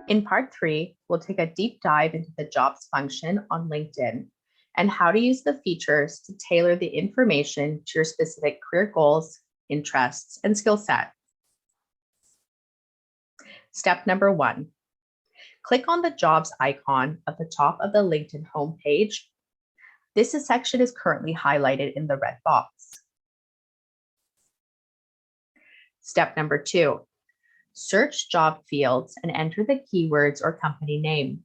In part 3, we'll take a deep dive into the jobs function on LinkedIn and how to use the features to tailor the information to your specific career goals, interests, and skill set. Step number 1, click on the jobs icon at the top of the LinkedIn homepage. This section is currently highlighted in the red box. Step number 2, search job fields and enter the keywords or company name.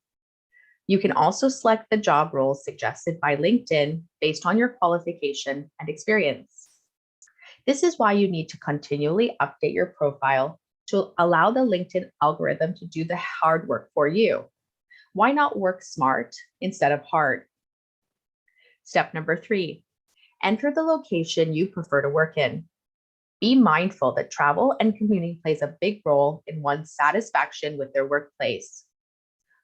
You can also select the job roles suggested by LinkedIn based on your qualification and experience. This is why you need to continually update your profile to allow the LinkedIn algorithm to do the hard work for you. Why not work smart instead of hard? Step number 3, enter the location you prefer to work in. Be mindful that travel and commuting plays a big role in one's satisfaction with their workplace.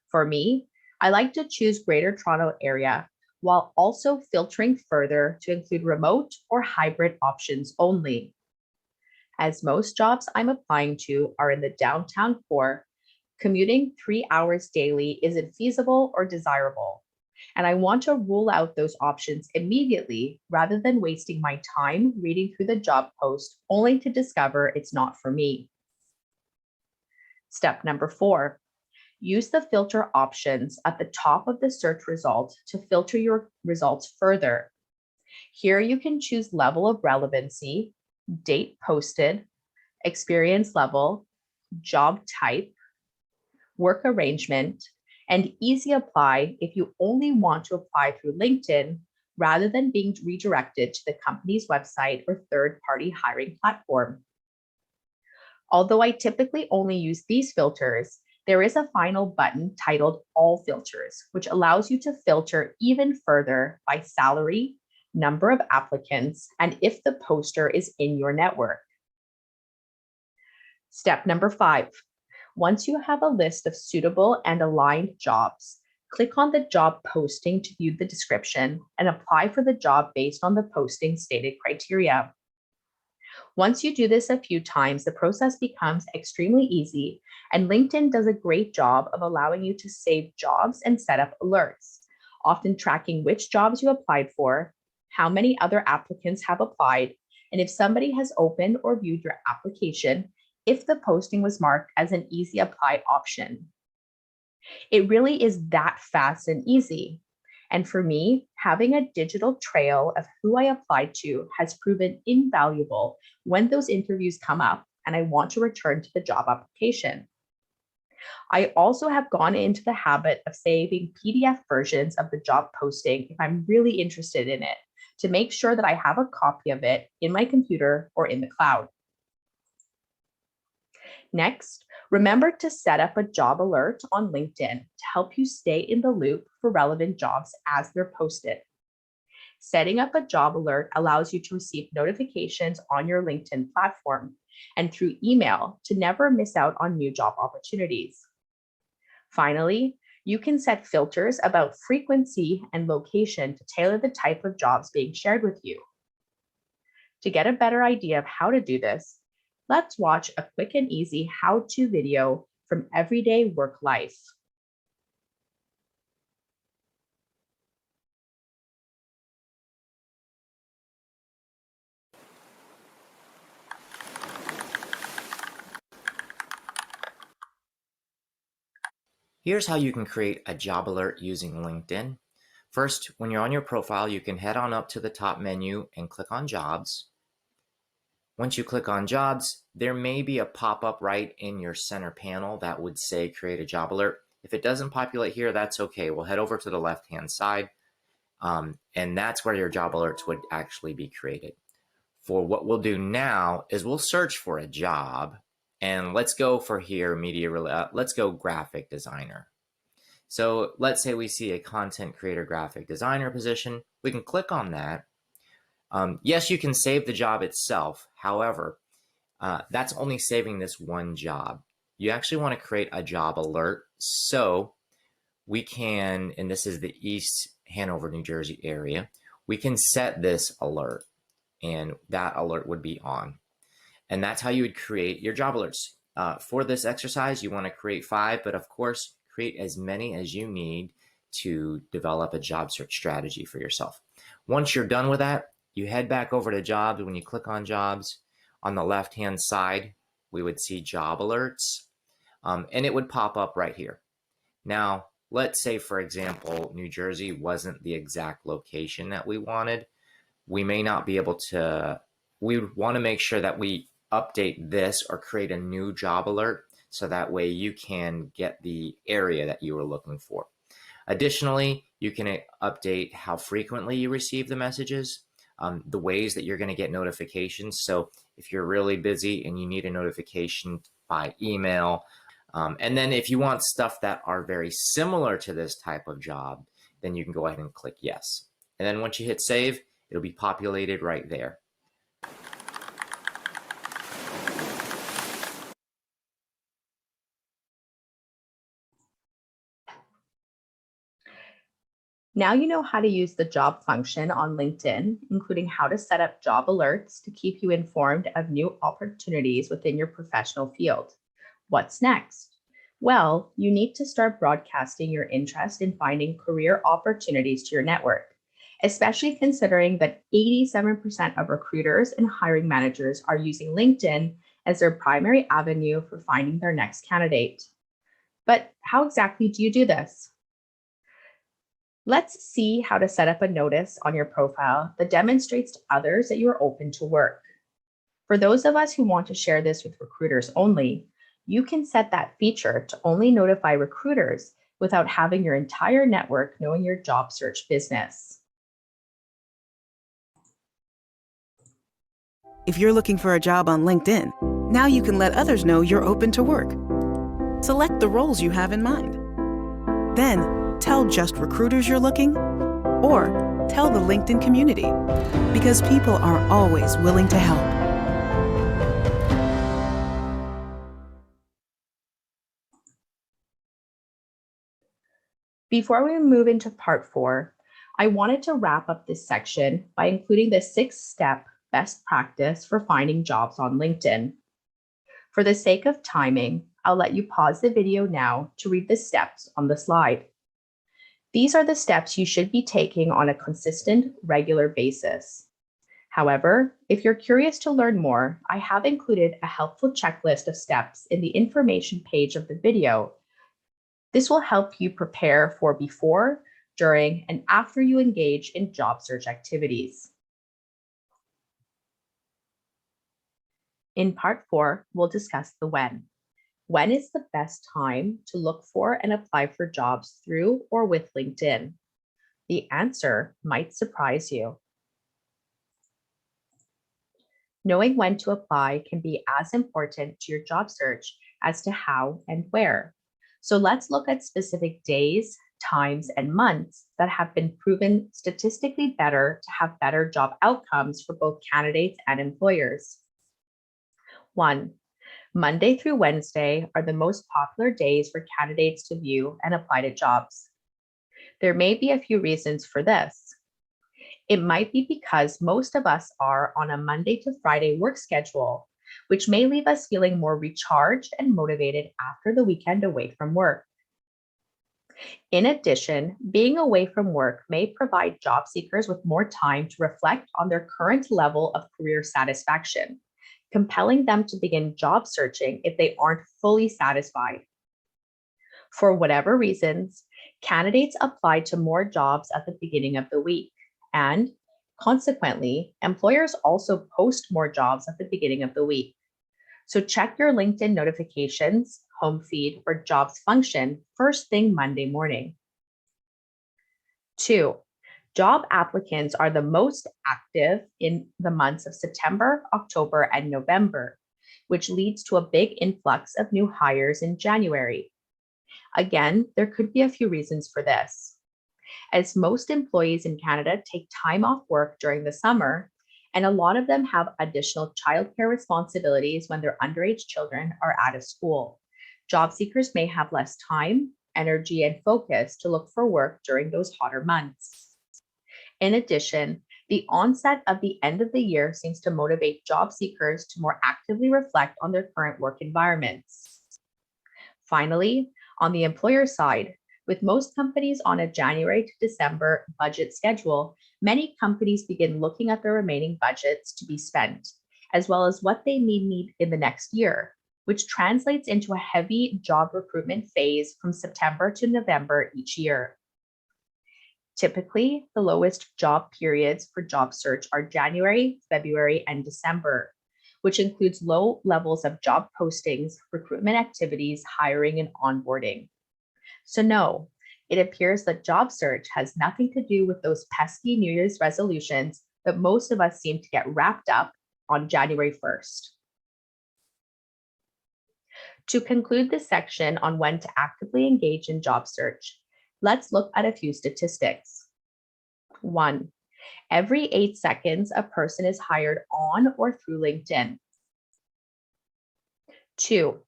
For me, I like to choose Greater Toronto Area while also filtering further to include remote or hybrid options only. As most jobs I'm applying to are in the downtown core, commuting 3 hours daily isn't feasible or desirable, and I want to rule out those options immediately rather than wasting my time reading through the job post only to discover it's not for me. Step number 4, use the filter options at the top of the search result to filter your results further. Here you can choose level of relevancy, date posted, experience level, job type, work arrangement, and easy apply if you only want to apply through LinkedIn rather than being redirected to the company's website or third-party hiring platform. Although I typically only use these filters, there is a final button titled All Filters, which allows you to filter even further by salary, number of applicants, and if the poster is in your network. Step number 5, once you have a list of suitable and aligned jobs, click on the job posting to view the description and apply for the job based on the posting stated criteria. Once you do this a few times, the process becomes extremely easy, and LinkedIn does a great job of allowing you to save jobs and set up alerts, often tracking which jobs you applied for, how many other applicants have applied, and if somebody has opened or viewed your application, if the posting was marked as an easy apply option. It really is that fast and easy. And for me, having a digital trail of who I applied to has proven invaluable when those interviews come up and I want to return to the job application. I also have gone into the habit of saving PDF versions of the job posting if I'm really interested in it, to make sure that I have a copy of it in my computer or in the cloud. Next, remember to set up a job alert on LinkedIn to help you stay in the loop for relevant jobs as they're posted. Setting up a job alert allows you to receive notifications on your LinkedIn platform and through email to never miss out on new job opportunities. Finally, you can set filters about frequency and location to tailor the type of jobs being shared with you. To get a better idea of how to do this, let's watch a quick and easy how-to video from everyday work life. Here's how you can create a job alert using LinkedIn. First, when you're on your profile, you can head on up to the top menu and click on Jobs. Once you click on Jobs, there may be a pop-up right in your center panel that would say Create a Job Alert. If it doesn't populate here, that's okay. We'll head over to the left-hand side, and that's where your job alerts would actually be created. For what we'll do now is we'll search for a job, and let's go for here, let's go graphic designer. So let's say we see a content creator graphic designer position. We can click on that. Yes, you can save the job itself. However, that's only saving this one job. You actually want to create a job alert. So we can, and this is the East Hanover, New Jersey area, we can set this alert, and that alert would be on. And that's how you would create your job alerts. For this exercise, you want to create 5, but of course, create as many as you need to develop a job search strategy for yourself. Once you're done with that, you head back over to jobs. When you click on jobs, on the left-hand side, we would see job alerts, and it would pop up right here. Now, let's say, for example, New Jersey wasn't the exact location that we wanted. We may not be able to, we want to make sure that we update this or create a new job alert so that way you can get the area that you were looking for. Additionally, you can update how frequently you receive the messages, the ways that you're going to get notifications. So if you're really busy and you need a notification by email, and then if you want stuff that are very similar to this type of job, then you can go ahead and click yes. And then once you hit save, it'll be populated right there. Now you know how to use the job function on LinkedIn, including how to set up job alerts to keep you informed of new opportunities within your professional field. What's next? Well, you need to start broadcasting your interest in finding career opportunities to your network, especially considering that 87% of recruiters and hiring managers are using LinkedIn as their primary avenue for finding their next candidate. But how exactly do you do this? Let's see how to set up a notice on your profile that demonstrates to others that you are open to work. For those of us who want to share this with recruiters only, you can set that feature to only notify recruiters without having your entire network knowing your job search business. If you're looking for a job on LinkedIn, now you can let others know you're open to work. Select the roles you have in mind. Then, tell just recruiters you're looking, or tell the LinkedIn community, because people are always willing to help. Before we move into part 4, I wanted to wrap up this section by including the 6-step best practice for finding jobs on LinkedIn. For the sake of timing, I'll let you pause the video now to read the steps on the slide. These are the steps you should be taking on a consistent, regular basis. However, if you're curious to learn more, I have included a helpful checklist of steps in the information page of the video. This will help you prepare for before, during, and after you engage in job search activities. In part 4, we'll discuss the when. When is the best time to look for and apply for jobs through or with LinkedIn? The answer might surprise you. Knowing when to apply can be as important to your job search as to how and where. So let's look at specific days, times, and months that have been proven statistically better to have better job outcomes for both candidates and employers. 1. Monday through Wednesday are the most popular days for candidates to view and apply to jobs. There may be a few reasons for this. It might be because most of us are on a Monday to Friday work schedule, which may leave us feeling more recharged and motivated after the weekend away from work. In addition, being away from work may provide job seekers with more time to reflect on their current level of career satisfaction, compelling them to begin job searching if they aren't fully satisfied. For whatever reasons, candidates apply to more jobs at the beginning of the week, and consequently, employers also post more jobs at the beginning of the week. So check your LinkedIn notifications, home feed, or jobs function first thing Monday morning. 2. Job applicants are the most active in the months of September, October, and November, which leads to a big influx of new hires in January. Again, there could be a few reasons for this. As most employees in Canada take time off work during the summer, and a lot of them have additional childcare responsibilities when their underage children are out of school, job seekers may have less time, energy, and focus to look for work during those hotter months. In addition, The onset of the end of the year seems to motivate job seekers to more actively reflect on their current work environments. Finally, on the employer side, with most companies on a January to December budget schedule, many companies begin looking at their remaining budgets to be spent, as well as what they need in the next year, which translates into a heavy job recruitment phase from September to November each year. Typically, the lowest job periods for job search are January, February, and December, which includes low levels of job postings, recruitment activities, hiring, and onboarding. So no, it appears that job search has nothing to do with those pesky New Year's resolutions that most of us seem to get wrapped up on January 1st. To conclude this section on when to actively engage in job search, let's look at a few statistics. 1. Every 8 seconds, a person is hired on or through LinkedIn. 2.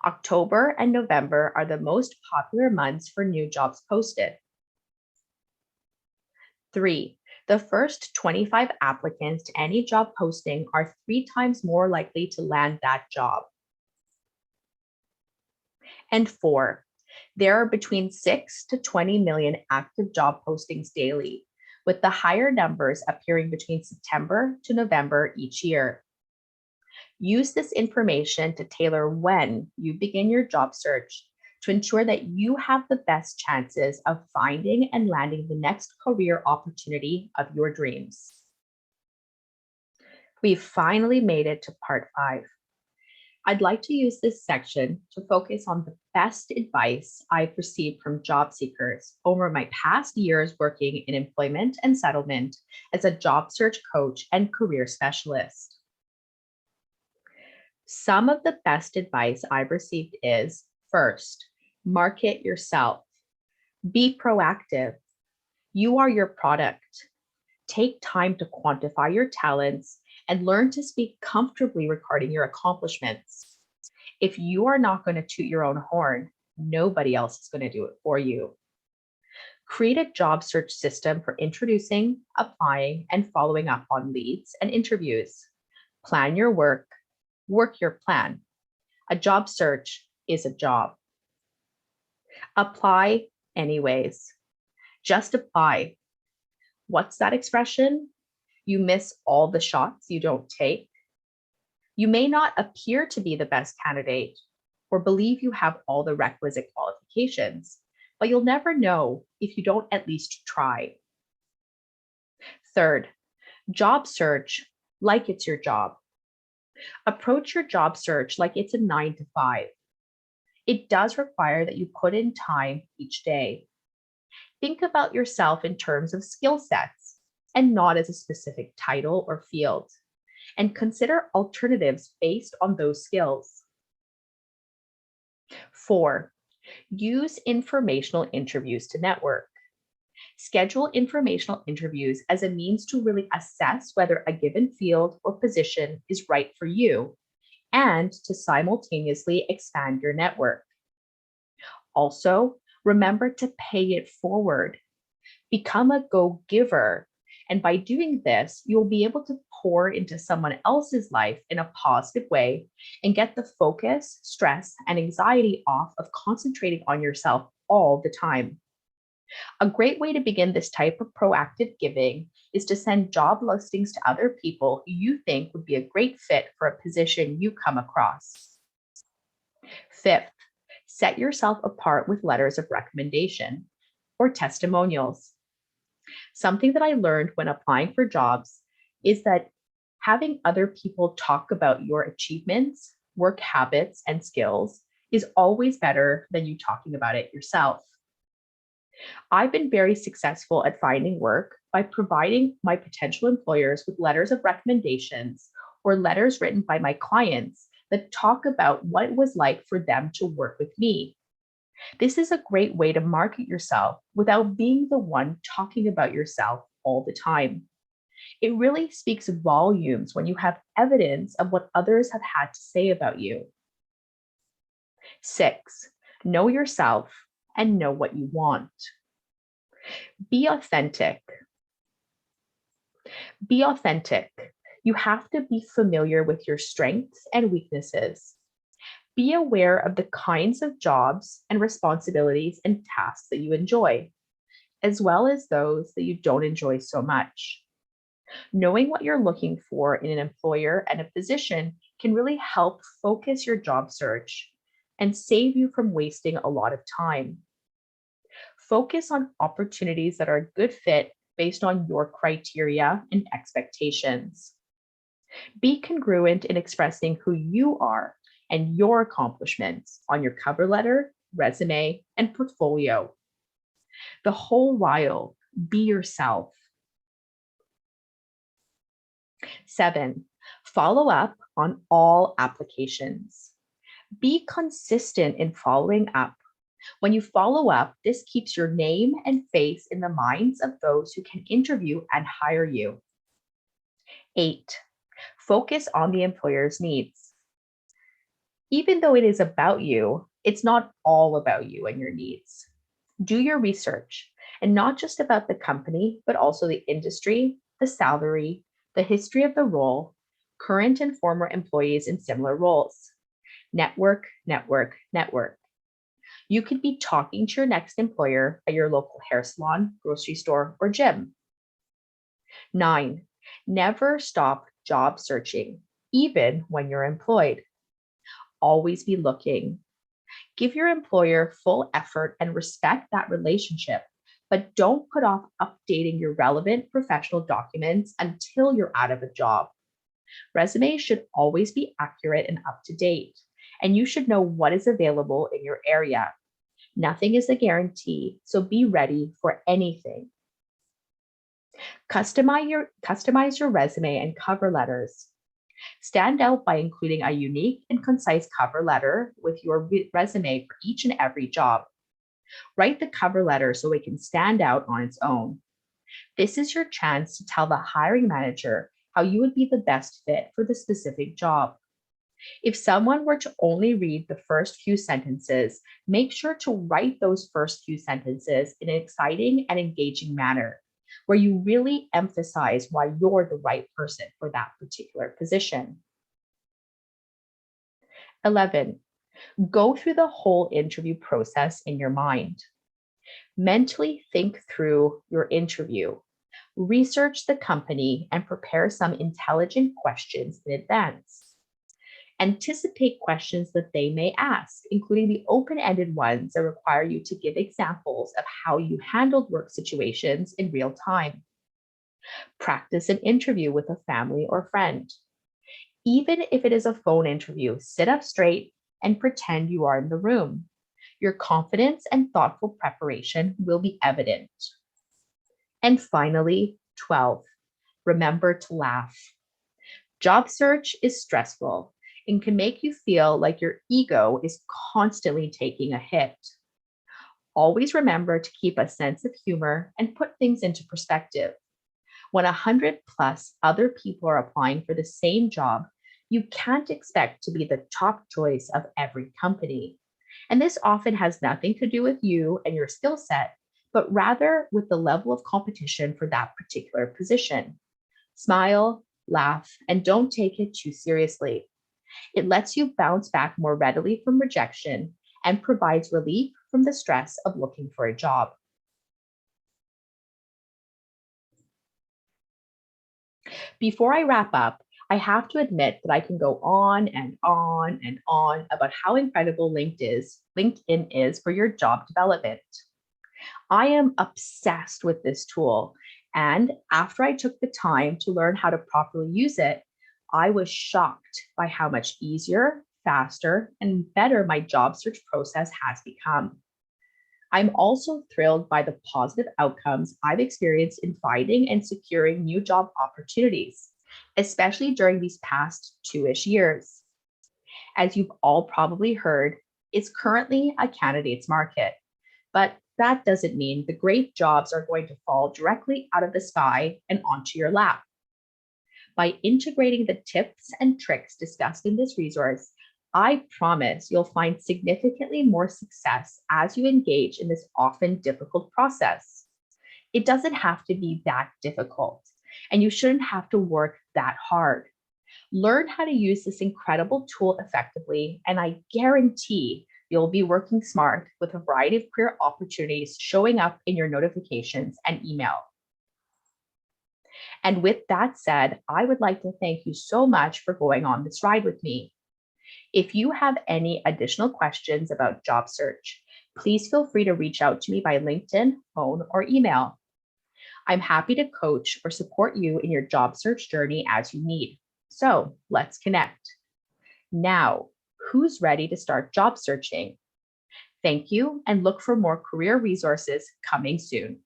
October and November are the most popular months for new jobs posted. 3. The first 25 applicants to any job posting are 3 times more likely to land that job. And 4. There are between 6 to 20 million active job postings daily, with the higher numbers appearing between September to November each year. Use this information to tailor when you begin your job search to ensure that you have the best chances of finding and landing the next career opportunity of your dreams. We've finally made it to part 5. I'd like to use this section to focus on the best advice I've received from job seekers over my past years working in employment and settlement as a job search coach and career specialist. Some of the best advice I've received is, first, market yourself. Be proactive. You are your product. Take time to quantify your talents and learn to speak comfortably regarding your accomplishments. If you are not going to toot your own horn, nobody else is going to do it for you. Create a job search system for introducing, applying, and following up on leads and interviews. Plan your work. Work your plan. A job search is a job. Apply anyways. Just apply. What's that expression? You miss all the shots you don't take. You may not appear to be the best candidate or believe you have all the requisite qualifications, but you'll never know if you don't at least try. Third, job search like it's your job. Approach your job search like it's a 9 to 5. It does require that you put in time each day. Think about yourself in terms of skill sets and not as a specific title or field, and consider alternatives based on those skills. 4, use informational interviews to network. Schedule informational interviews as a means to really assess whether a given field or position is right for you and to simultaneously expand your network. Also, remember to pay it forward. Become a go-giver. And by doing this, you'll be able to pour into someone else's life in a positive way and get the focus, stress, and anxiety off of concentrating on yourself all the time. A great way to begin this type of proactive giving is to send job listings to other people who you think would be a great fit for a position you come across. 5th, set yourself apart with letters of recommendation or testimonials. Something that I learned when applying for jobs is that having other people talk about your achievements, work habits, and skills is always better than you talking about it yourself. I've been very successful at finding work by providing my potential employers with letters of recommendations or letters written by my clients that talk about what it was like for them to work with me. This is a great way to market yourself without being the one talking about yourself all the time. It really speaks volumes when you have evidence of what others have had to say about you. 6, know yourself and know what you want. Be authentic. Be authentic. You have to be familiar with your strengths and weaknesses. Be aware of the kinds of jobs and responsibilities and tasks that you enjoy, as well as those that you don't enjoy so much. Knowing what you're looking for in an employer and a position can really help focus your job search and save you from wasting a lot of time. Focus on opportunities that are a good fit based on your criteria and expectations. Be congruent in expressing who you are and your accomplishments on your cover letter, resume, and portfolio. The whole while, be yourself. 7, follow up on all applications. Be consistent in following up. When you follow up, this keeps your name and face in the minds of those who can interview and hire you. 8, focus on the employer's needs. Even though it is about you, it's not all about you and your needs. Do your research, and not just about the company, but also the industry, the salary, the history of the role, current and former employees in similar roles. Network, network, network. You could be talking to your next employer at your local hair salon, grocery store, or gym. 9, never stop job searching, even when you're employed. Always be looking. Give your employer full effort and respect that relationship, but don't put off updating your relevant professional documents until you're out of a job. Resumes should always be accurate and up to date, and you should know what is available in your area. Nothing is a guarantee, so be ready for anything. Customize your resume and cover letters. Stand out by including a unique and concise cover letter with your resume for each and every job. Write the cover letter so it can stand out on its own. This is your chance to tell the hiring manager how you would be the best fit for the specific job. If someone were to only read the first few sentences, make sure to write those first few sentences in an exciting and engaging manner, where you really emphasize why you're the right person for that particular position. 11, go through the whole interview process in your mind. Mentally think through your interview. Research the company and prepare some intelligent questions in advance. Anticipate questions that they may ask, including the open-ended ones that require you to give examples of how you handled work situations in real time. Practice an interview with a family or friend. Even if it is a phone interview, sit up straight and pretend you are in the room. Your confidence and thoughtful preparation will be evident. And finally, 12, remember to laugh. Job search is stressful and can make you feel like your ego is constantly taking a hit. Always remember to keep a sense of humor and put things into perspective. When 100 plus other people are applying for the same job, you can't expect to be the top choice of every company. And this often has nothing to do with you and your skill set, but rather with the level of competition for that particular position. Smile, laugh, and don't take it too seriously. It lets you bounce back more readily from rejection and provides relief from the stress of looking for a job. Before I wrap up, I have to admit that I can go on and on and on about how incredible LinkedIn is for your job development. I am obsessed with this tool, and after I took the time to learn how to properly use it, I was shocked by how much easier, faster, and better my job search process has become. I'm also thrilled by the positive outcomes I've experienced in finding and securing new job opportunities, especially during these past 2-ish years. As you've all probably heard, it's currently a candidate's market, but that doesn't mean the great jobs are going to fall directly out of the sky and onto your lap. By integrating the tips and tricks discussed in this resource, I promise you'll find significantly more success as you engage in this often difficult process. It doesn't have to be that difficult, and you shouldn't have to work that hard. Learn how to use this incredible tool effectively, and I guarantee you'll be working smart with a variety of career opportunities showing up in your notifications and email. And with that said, I would like to thank you so much for going on this ride with me. If you have any additional questions about job search, please feel free to reach out to me by LinkedIn, phone, or email. I'm happy to coach or support you in your job search journey as you need. So let's connect. Now, who's ready to start job searching? Thank you, and look for more career resources coming soon.